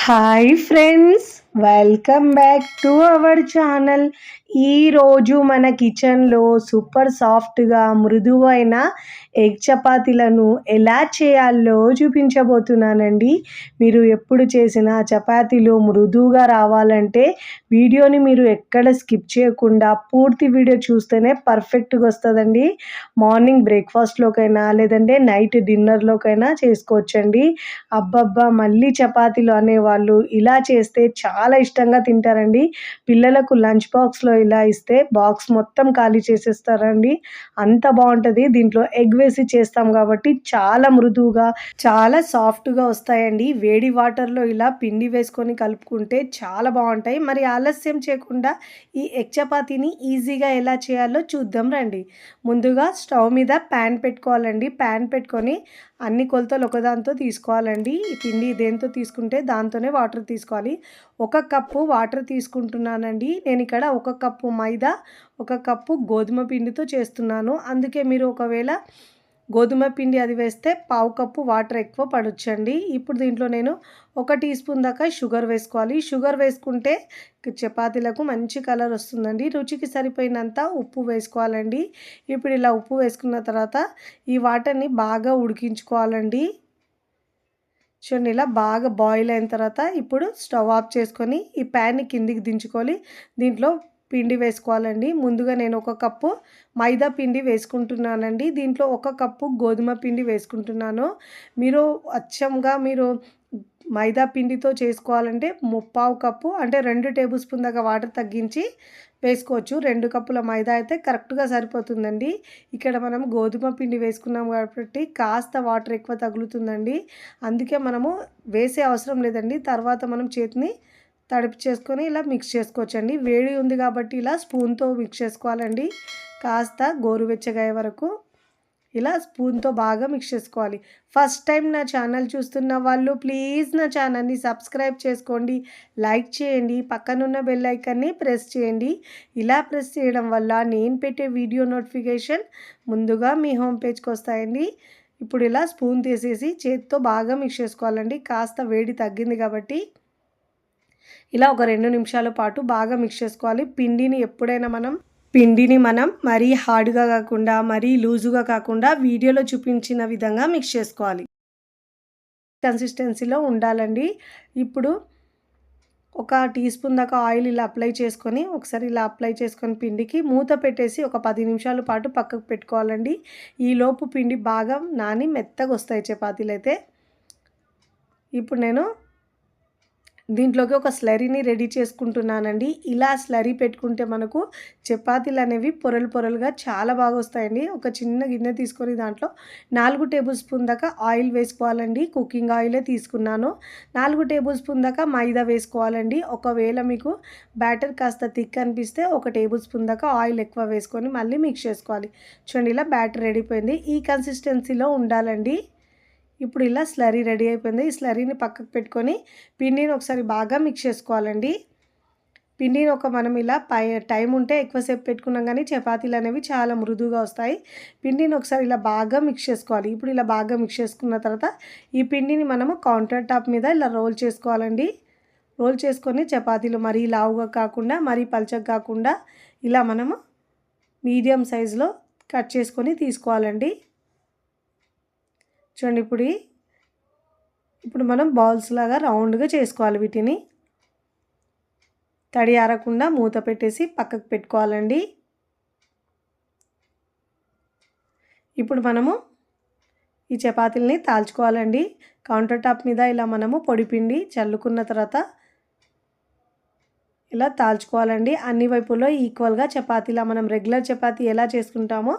Hi friends, welcome back to our channel. ఈరోజు మన కిచెన్లో సూపర్ సాఫ్ట్గా మృదువైన ఎగ్ చపాతీలను ఎలా చేయాలో చూపించబోతున్నానండి. మీరు ఎప్పుడు చేసిన చపాతీలు మృదువుగా రావాలంటే వీడియోని మీరు ఎక్కడ స్కిప్ చేయకుండా పూర్తి వీడియో చూస్తేనే పర్ఫెక్ట్గా వస్తుందండి. మార్నింగ్ బ్రేక్ఫాస్ట్లోకైనా లేదంటే నైట్ డిన్నర్లోకైనా చేసుకోవచ్చండి. అబ్బబ్బా, మళ్ళీ చపాతీలు అనేవాళ్ళు ఇలా చేస్తే చాలా ఇష్టంగా తింటారండి. పిల్లలకు లంచ్ బాక్స్లో ఇలా ఇస్తే బాక్స్ మొత్తం ఖాళీ చేసేస్తారండి. అంత బాగుంటుంది. దీంట్లో ఎగ్ వేసి చేస్తాం కాబట్టి చాలా మృదువుగా చాలా సాఫ్ట్గా వస్తాయండి. వేడి వాటర్లో ఇలా పిండి వేసుకొని కలుపుకుంటే చాలా బాగుంటాయి. మరి ఆలస్యం చేయకుండా ఈ ఎగ్ చపాతీని ఈజీగా ఎలా చేయాలో చూద్దాం రండి. ముందుగా స్టవ్ మీద ప్యాన్ పెట్టుకోవాలండి. ప్యాన్ పెట్టుకొని అన్ని కొలతలు ఒకదాంతో తీసుకోవాలండి. ఈ పిండి దేంతో తీసుకుంటే దాంతోనే వాటర్ తీసుకోవాలి. 1 కప్పు వాటర్ తీసుకుంటున్నానండి. నేను ఇక్కడ 1 కప్పు మైదా, 1 కప్పు గోధుమ పిండితో చేస్తున్నాను. అందుకే మీరు ఒకవేళ గోధుమ పిండి అది వేస్తే 1/2 కప్పు వాటర్ ఎక్కువ పడొచ్చండి. ఇప్పుడు దీంట్లో నేను 1 టీ స్పూన్ దాకా షుగర్ వేసుకోవాలి. షుగర్ వేసుకుంటే చపాతీలకు మంచి కలర్ వస్తుందండి. రుచికి సరిపోయినంత ఉప్పు వేసుకోవాలండి. ఇప్పుడు ఇలా ఉప్పు వేసుకున్న తర్వాత ఈ వాటర్ని బాగా ఉడికించుకోవాలండి. చూడండి, ఇలా బాగా బాయిల్ అయిన తర్వాత ఇప్పుడు స్టవ్ ఆఫ్ చేసుకొని ఈ ప్యాన్ని కిందికి దించుకొని దీంట్లో పిండి వేసుకోవాలండి. ముందుగా నేను 1 కప్పు మైదా పిండి వేసుకుంటున్నానండి. దీంట్లో 1 కప్పు గోధుమ పిండి వేసుకుంటున్నాను. మీరు అచ్చంగా మైదా పిండితో చేసుకోవాలంటే 3/4 కప్పు అంటే 2 టేబుల్ స్పూన్ దాకా వాటర్ తగ్గించి వేసుకోవచ్చు. 2 కప్పుల మైదా అయితే కరెక్ట్గా సరిపోతుందండి. ఇక్కడ మనం గోధుమ పిండి వేసుకున్నాం కాబట్టి కాస్త వాటర్ ఎక్కువ తగులుతుందండి. అందుకే మనము వేసే అవసరం లేదండి. తర్వాత మనం చేతిని తడిపి చేసుకొని ఇలా మిక్స్ చేసుకోవచ్చండి. వేడి ఉంది కాబట్టి ఇలా స్పూన్తో మిక్స్ చేసుకోవాలండి. కాస్త గోరువెచ్చగా అయ్యే వరకు ఇలా స్పూన్తో బాగా మిక్స్ చేసుకోవాలి. ఫస్ట్ టైం నా ఛానల్ చూస్తున్న వాళ్ళు ప్లీజ్ నా ఛానల్ని సబ్స్క్రైబ్ చేసుకోండి, లైక్ చేయండి, పక్కనున్న బెల్ ఐకాన్ని ప్రెస్ చేయండి. ఇలా ప్రెస్ చేయడం వల్ల నేను పెట్టే వీడియో నోటిఫికేషన్ ముందుగా మీ హోమ్ పేజ్కి వస్తాయండి. ఇప్పుడు ఇలా స్పూన్ తీసేసి చేతితో బాగా మిక్స్ చేసుకోవాలండి. కాస్త వేడి తగ్గింది కాబట్టి ఇలా ఒక 2 నిమిషాల పాటు బాగా మిక్స్ చేసుకోవాలి. పిండిని మనం మరీ హార్డ్గా కాకుండా మరీ లూజుగా కాకుండా వీడియోలో చూపించిన విధంగా మిక్స్ చేసుకోవాలి. కన్సిస్టెన్సీలో ఉండాలండి. ఇప్పుడు 1 టీ స్పూన్ దాకా ఆయిల్ ఇలా అప్లై చేసుకొని ఒకసారి ఇలా అప్లై చేసుకొని పిండికి మూత పెట్టేసి ఒక 10 నిమిషాల పాటు పక్కకు పెట్టుకోవాలండి. ఈలోపు పిండి బాగా నాని మెత్తగా వస్తాయి చపాతీలు అయితే. ఇప్పుడు నేను దీంట్లోకి ఒక స్లరీని రెడీ చేసుకుంటున్నానండి. ఇలా స్లరీ పెట్టుకుంటే మనకు చపాతీలు అనేవి పొరలు పొరలుగా చాలా బాగా వస్తాయండి. ఒక చిన్న గిన్నె తీసుకొని దాంట్లో 4 టేబుల్ స్పూన్ దాకా ఆయిల్ వేసుకోవాలండి. కుకింగ్ ఆయిలే తీసుకున్నాను. 4 టేబుల్ స్పూన్ దాకా మైదా వేసుకోవాలండి. ఒకవేళ మీకు బ్యాటర్ కాస్త థిక్ అనిపిస్తే 1 టేబుల్ స్పూన్ దాకా ఆయిల్ ఎక్కువ వేసుకొని మళ్ళీ మిక్స్ చేసుకోవాలి. చూడండి, ఇలా బ్యాటర్ రెడీ అయిపోయింది. ఈ కన్సిస్టెన్సీలో ఉండాలండి. ఇప్పుడు ఇలా స్లరీ రెడీ అయిపోయింది. ఈ స్లరీని పక్కకు పెట్టుకొని పిండిని ఒకసారి బాగా మిక్స్ చేసుకోవాలండి. పిండిని మనం ఇలా టైం ఉంటే ఎక్కువసేపు పెట్టుకున్నాం కానీ చపాతీలు అనేవి చాలా మృదువుగా వస్తాయి. పిండిని ఒకసారి ఇలా బాగా మిక్స్ చేసుకోవాలి. ఇప్పుడు ఇలా బాగా మిక్స్ చేసుకున్న తర్వాత ఈ పిండిని మనము కౌంటర్ టాప్ మీద ఇలా రోల్ చేసుకోవాలండి. రోల్ చేసుకొని చపాతీలు మరీ లావుగా కాకుండా మరీ పల్చగా కాకుండా ఇలా మనము మీడియం సైజులో కట్ చేసుకొని తీసుకోవాలండి. చూడండి, ఇప్పుడు మనం బాల్స్ లాగా రౌండ్గా చేసుకోవాలి. వీటిని తడి ఆరకుండా మూత పెట్టేసి పక్కకు పెట్టుకోవాలండి. ఇప్పుడు మనము ఈ చపాతీలని తాల్చుకోవాలండి. కౌంటర్ టాప్ మీద ఇలా మనము పొడిపిండి చల్లుకున్న తర్వాత ఇలా తాల్చుకోవాలండి. అన్ని వైపులో ఈక్వల్గా చపాతీలా మనం రెగ్యులర్ చపాతీ ఎలా చేసుకుంటామో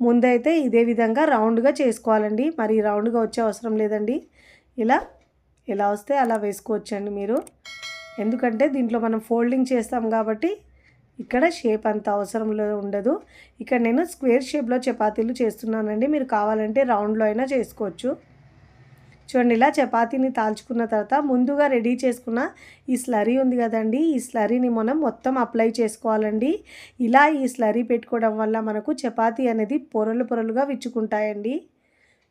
ముందైతే ఇదే విధంగా రౌండ్గా చేసుకోవాలండి. మరి రౌండ్గా వచ్చే అవసరం లేదండి. ఎలా వస్తే అలా వేసుకోవచ్చండి మీరు. ఎందుకంటే దీంట్లో మనం ఫోల్డింగ్ చేస్తాం కాబట్టి ఇక్కడ షేప్ అంత అవసరం ఉండదు. ఇక్కడ నేను స్క్వేర్ షేప్లో చపాతీలు చేస్తున్నానండి. మీరు కావాలంటే రౌండ్లో అయినా చేసుకోవచ్చు. చూడండి, ఇలా చపాతీని తాల్చుకున్న తర్వాత ముందుగా రెడీ చేసుకున్న ఈ స్లరీ ఉంది కదండి, ఈ స్లరీని మనం మొత్తం అప్లై చేసుకోవాలండి. ఇలా ఈ స్లరీ పెట్టుకోవడం వల్ల మనకు చపాతీ అనేది పొరలు పొరలుగా విచ్చుకుంటాయండి.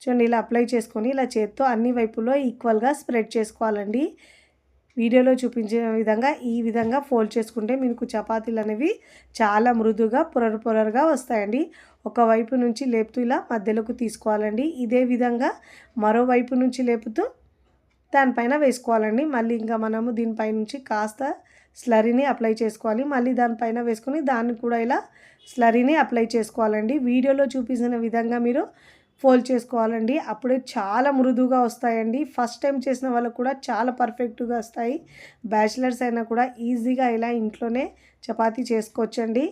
చూడండి, ఇలా అప్లై చేసుకొని ఇలా చేత్తో అన్ని వైపులో ఈక్వల్గా స్ప్రెడ్ చేసుకోవాలండి. వీడియోలో చూపించిన విధంగా ఈ విధంగా ఫోల్డ్ చేసుకుంటే మీకు చపాతీలు అనేవి చాలా మృదుగా పొరలుగా వస్తాయండి. ఒకవైపు నుంచి లేపుతూ ఇలా మధ్యలోకి తీసుకోవాలండి. ఇదే విధంగా మరోవైపు నుంచి లేపుతూ దానిపైన వేసుకోవాలండి. మళ్ళీ ఇంకా మనము దీనిపై నుంచి కాస్త స్లరీని అప్లై చేసుకోవాలి. మళ్ళీ దానిపైన వేసుకొని దాన్ని కూడా ఇలా స్లరీని అప్లై చేసుకోవాలండి. వీడియోలో చూపించిన విధంగా మీరు ఫోల్డ్ చేసుకోవాలండి. అప్పుడే చాలా మృదువుగా వస్తాయండి. ఫస్ట్ టైం చేసిన వాళ్ళకు కూడా చాలా పర్ఫెక్ట్గా వస్తాయి. బ్యాచిలర్స్ అయినా కూడా ఈజీగా ఇలా ఇంట్లోనే చపాతీ చేసుకోవచ్చండి.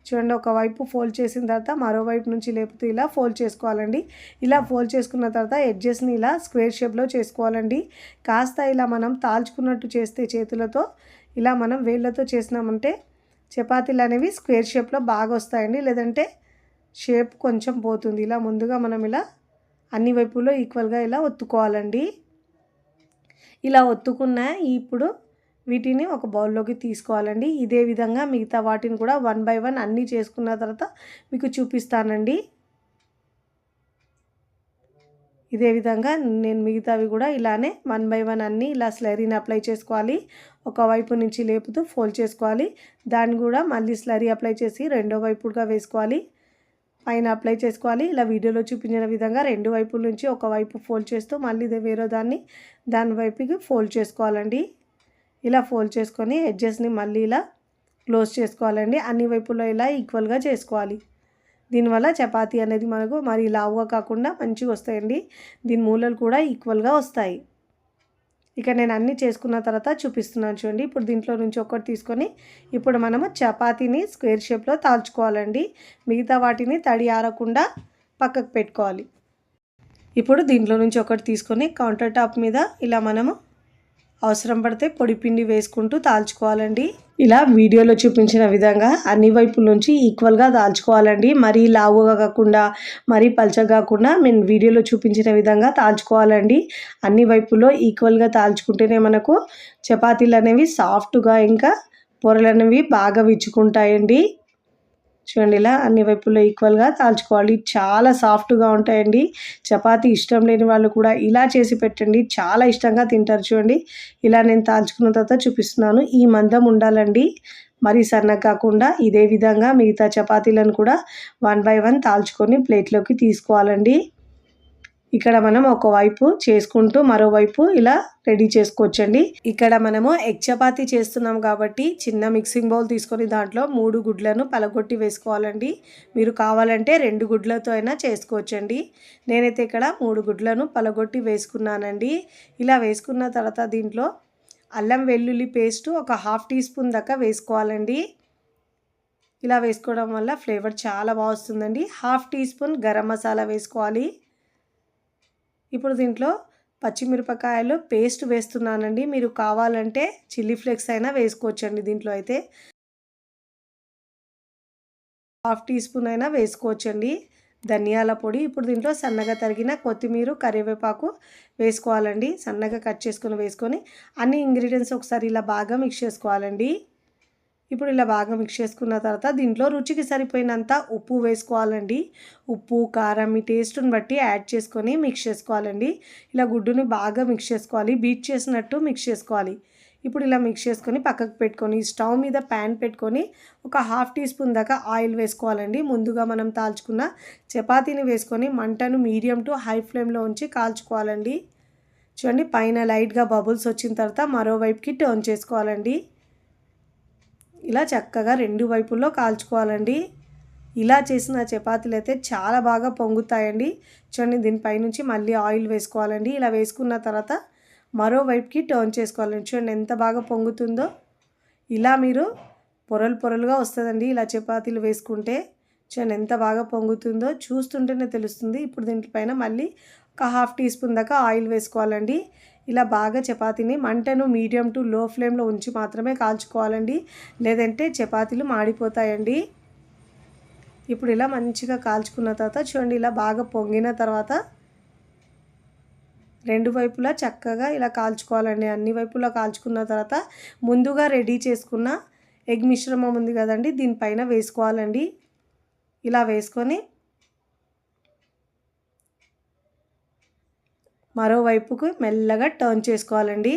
చూడండి, ఒకవైపు ఫోల్డ్ చేసిన తర్వాత మరోవైపు నుంచి లేపుతూ ఇలా ఫోల్డ్ చేసుకోవాలండి. ఇలా ఫోల్డ్ చేసుకున్న తర్వాత ఎడ్జెస్ని ఇలా స్క్వేర్ షేప్లో చేసుకోవాలండి. కాస్త ఇలా మనం తాల్చుకున్నట్టు చేస్తే చేతులతో ఇలా మనం వేళ్ళతో చేసినామంటే చపాతీలు అనేవి స్క్వేర్ షేప్లో బాగా వస్తాయండి. లేదంటే షేప్ కొంచెం పోతుంది. ఇలా ముందుగా మనం ఇలా అన్ని వైపులో ఈక్వల్గా ఇలా ఒత్తుకోవాలండి. ఇలా ఒత్తుకున్న ఇప్పుడు వీటిని ఒక బౌల్లోకి తీసుకోవాలండి. ఇదే విధంగా మిగతా వాటిని కూడా 1 బై 1 అన్నీ చేసుకున్న తర్వాత మీకు చూపిస్తానండి. ఇదే విధంగా నేను మిగతావి కూడా ఇలానే 1 బై 1 అన్నీ ఇలా స్లరీని అప్లై చేసుకోవాలి. ఒకవైపు నుంచి లేపుతూ ఫోల్డ్ చేసుకోవాలి. దాన్ని కూడా మళ్ళీ స్లరీ అప్లై చేసి రెండో వైపుగా వేసుకోవాలి. పైన అప్లై చేసుకోవాలి. ఇలా వీడియోలో చూపించిన విధంగా రెండు వైపుల నుంచి ఒకవైపు ఫోల్డ్ చేస్తూ మళ్ళీ వేరే దాని వైపుకి ఫోల్డ్ చేసుకోవాలండి. ఇలా ఫోల్డ్ చేసుకొని ఎడ్జెస్ని మళ్ళీ ఇలా క్లోజ్ చేసుకోవాలండి. అన్ని వైపుల్లో ఇలా ఈక్వల్గా చేసుకోవాలి. దీనివల్ల చపాతీ అనేది మనకు మరి లావుగా కాకుండా మంచిగా వస్తాయండి. దీని మూలలు కూడా ఈక్వల్గా వస్తాయి. ఇక నేను అన్నీ చేసుకున్న తర్వాత చూపిస్తున్నాను చూడండి. ఇప్పుడు దీంట్లో నుంచి ఒకటి తీసుకొని ఇప్పుడు మనము చపాతీని స్క్వేర్ షేప్లో తాల్చుకోవాలండి. మిగతా వాటిని తడి ఆరకుండా పక్కకు పెట్టుకోవాలి. ఇప్పుడు దీంట్లో నుంచి ఒకటి తీసుకొని కౌంటర్ టాప్ మీద ఇలా మనము అవసరం పడితే పొడి పిండి వేసుకుంటూ తాల్చుకోవాలండి. ఇలా వీడియోలో చూపించిన విధంగా అన్ని వైపుల నుంచి ఈక్వల్గా తాల్చుకోవాలండి. మరీ లావుగా కాకుండా మరీ పల్చగా కాకుండా నేను వీడియోలో చూపించిన విధంగా తాల్చుకోవాలండి. అన్ని వైపుల్లో ఈక్వల్గా తాల్చుకుంటేనే మనకు చపాతీలు అనేవి సాఫ్ట్గా ఇంకా పొరలు అనేవి బాగా విచ్చుకుంటాయండి. చూడండి, ఇలా అన్ని వైపుల్లో ఈక్వల్గా తాల్చుకోవాలి. చాలా సాఫ్ట్గా ఉంటాయండి. చపాతీ ఇష్టం లేని వాళ్ళు కూడా ఇలా చేసి పెట్టండి, చాలా ఇష్టంగా తింటారు. చూడండి, ఇలా నేను తాల్చుకున్న తర్వాత చూపిస్తున్నాను. ఈ మందం ఉండాలండి, మరీ సన్నగా కాకుండా. ఇదే విధంగా మిగతా చపాతీలను కూడా 1 బై 1 తాల్చుకొని ప్లేట్లోకి తీసుకోవాలండి. ఇక్కడ మనం ఒకవైపు చేసుకుంటూ మరోవైపు ఇలా రెడీ చేసుకోవచ్చండి. ఇక్కడ మనము ఎగ్ చపాతీ చేస్తున్నాం కాబట్టి చిన్న మిక్సింగ్ బౌల్ తీసుకొని దాంట్లో 3 గుడ్లను పలగొట్టి వేసుకోవాలండి. మీరు కావాలంటే 2 గుడ్లతో అయినా చేసుకోవచ్చండి. నేనైతే ఇక్కడ 3 గుడ్లను పలగొట్టి వేసుకున్నానండి. ఇలా వేసుకున్న తర్వాత దీంట్లో అల్లం వెల్లుల్లి పేస్ట్ ఒక 1/2 టీ స్పూన్ దాకా వేసుకోవాలండి. ఇలా వేసుకోవడం వల్ల ఫ్లేవర్ చాలా బాగా వస్తుందండి. 1/2 టీ స్పూన్ గరం మసాలా వేసుకోవాలి. ఇప్పుడు దీంట్లో పచ్చిమిరపకాయలు పేస్ట్ వేస్తున్నానండి. మీరు కావాలంటే చిల్లీ ఫ్లేక్స్ అయినా వేసుకోవచ్చండి. దీంట్లో అయితే 1/2 టీ స్పూన్ అయినా వేసుకోవచ్చండి. ధనియాల పొడి, ఇప్పుడు దీంట్లో సన్నగా తరిగిన కొత్తిమీర కరివేపాకు వేసుకోవాలండి. సన్నగా కట్ చేసుకొని వేసుకొని అన్ని ఇంగ్రీడియంట్స్ ఒకసారి ఇలా బాగా మిక్స్ చేసుకోవాలండి. ఇప్పుడు ఇలా బాగా మిక్స్ చేసుకున్న తర్వాత దీంట్లో రుచికి సరిపోయినంత ఉప్పు వేసుకోవాలండి. ఉప్పు, కారం మీ టేస్ట్ని బట్టి యాడ్ చేసుకొని మిక్స్ చేసుకోవాలండి. ఇలా గుడ్డుని బాగా మిక్స్ చేసుకోవాలి, బీట్ చేసినట్టు మిక్స్ చేసుకోవాలి. ఇప్పుడు ఇలా మిక్స్ చేసుకొని పక్కకు పెట్టుకొని స్టవ్ మీద ప్యాన్ పెట్టుకొని ఒక 1/2 టీ స్పూన్ దాకా ఆయిల్ వేసుకోవాలండి. ముందుగా మనం తాల్చుకున్న చపాతీని వేసుకొని మంటను మీడియం టు హై ఫ్లేమ్లో ఉంచి కాల్చుకోవాలండి. చూడండి, పైన లైట్గా బబుల్స్ వచ్చిన తర్వాత మరోవైపుకి టర్న్ చేసుకోవాలండి. ఇలా చక్కగా 2 వైపుల్లో కాల్చుకోవాలండి. ఇలా చేసిన చపాతీలు అయితే చాలా బాగా పొంగుతాయండి. చూడండి, దీనిపై నుంచి మళ్ళీ ఆయిల్ వేసుకోవాలండి. ఇలా వేసుకున్న తర్వాత మరోవైపుకి టర్న్ చేసుకోవాలండి. చూడండి ఎంత బాగా పొంగుతుందో. ఇలా మీరు పొరలుగా వస్తుందండి ఇలా చపాతీలు వేసుకుంటే. చూడండి ఎంత బాగా పొంగుతుందో, చూస్తుంటేనే తెలుస్తుంది. ఇప్పుడు దీనిపైన మళ్ళీ ఒక 1/2 టీ స్పూన్ దాకా ఆయిల్ వేసుకోవాలండి. ఇలా బాగా చపాతీని మంటను మీడియం టు లో ఫ్లేమ్లో ఉంచి మాత్రమే కాల్చుకోవాలండి, లేదంటే చపాతీలు మాడిపోతాయండి. ఇప్పుడు ఇలా మంచిగా కాల్చుకున్న తర్వాత చూడండి, ఇలా బాగా పొంగిన తర్వాత 2 వైపులా చక్కగా ఇలా కాల్చుకోవాలండి. అన్ని వైపులా కాల్చుకున్న తర్వాత ముందుగా రెడీ చేసుకున్న ఎగ్ మిశ్రమం ఉంది కదండి, దీనిపైన వేసుకోవాలండి. ఇలా వేసుకొని మరోవైపుకు మెల్లగా టర్న్ చేసుకోవాలండి.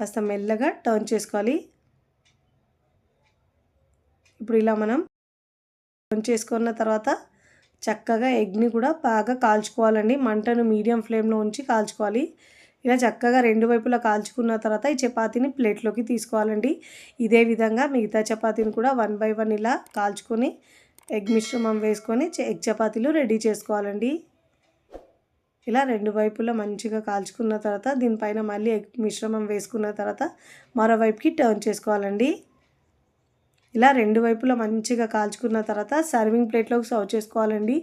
కాస్త మెల్లగా టర్న్ చేసుకోవాలి. ఇప్పుడు ఇలా మనం టర్న్ చేసుకున్న తర్వాత చక్కగా ఎగ్ని కూడా బాగా కాల్చుకోవాలండి. మంటను మీడియం ఫ్లేమ్లో ఉంచి కాల్చుకోవాలి. ఇలా చక్కగా రెండు వైపులా కాల్చుకున్న తర్వాత ఈ చపాతీని ప్లేట్లోకి తీసుకోవాలండి. ఇదే విధంగా మిగతా చపాతీని కూడా 1 బై 1 ఇలా కాల్చుకొని ఎగ్ మిశ్రమం వేసుకొని ఎగ్ చపాతీలు రెడీ చేసుకోవాలండి. ఇలా రెండు వైపులా మంచిగా కాల్చుకున్న తర్వాత దీనిపైన మళ్ళీ ఎగ్ మిశ్రమం వేసుకున్న తర్వాత మరోవైపుకి టర్న్ చేసుకోవాలండి. ఇలా రెండు వైపులా మంచిగా కాల్చుకున్న తర్వాత సర్వింగ్ ప్లేట్లోకి సర్వ్ చేసుకోవాలండి.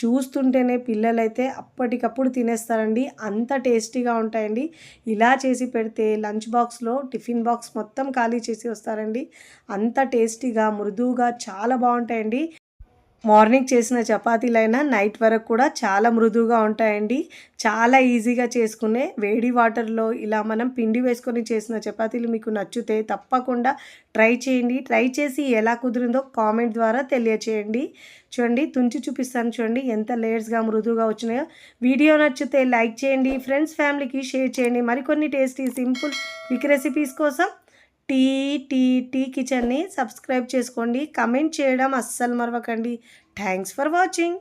చూస్తుంటేనే పిల్లలైతే అప్పటికప్పుడు తినేస్తారండి, అంత టేస్టీగా ఉంటాయండి. ఇలా చేసి పెడితే లంచ్ బాక్స్లో టిఫిన్ బాక్స్ మొత్తం ఖాళీ చేసి వస్తారండి. అంత టేస్టీగా మృదువుగా చాలా బాగుంటాయండి. మార్నింగ్ చేసిన చపాతీలైనా నైట్ వరకు కూడా చాలా మృదువుగా ఉంటాయండి. చాలా ఈజీగా చేసుకునే వేడి వాటర్లో ఇలా మనం పిండి వేసుకొని చేసిన చపాతీలు మీకు నచ్చితే తప్పకుండా ట్రై చేయండి. ట్రై చేసి ఎలా కుదిరిందో కామెంట్ ద్వారా తెలియచేయండి. చూడండి, తుంచి చూపిస్తాను చూడండి ఎంత లేయర్స్గా మృదువుగా వచ్చినాయో. వీడియో నచ్చితే లైక్ చేయండి, ఫ్రెండ్స్ ఫ్యామిలీకి షేర్ చేయండి. మరికొన్ని టేస్టీ సింపుల్ క్విక్ రెసిపీస్ కోసం టీ కిచెన్ని సబ్స్క్రైబ్ చేసుకోండి. కమెంట్ చేయడం అస్సలు మరవకండి. Thanks for watching.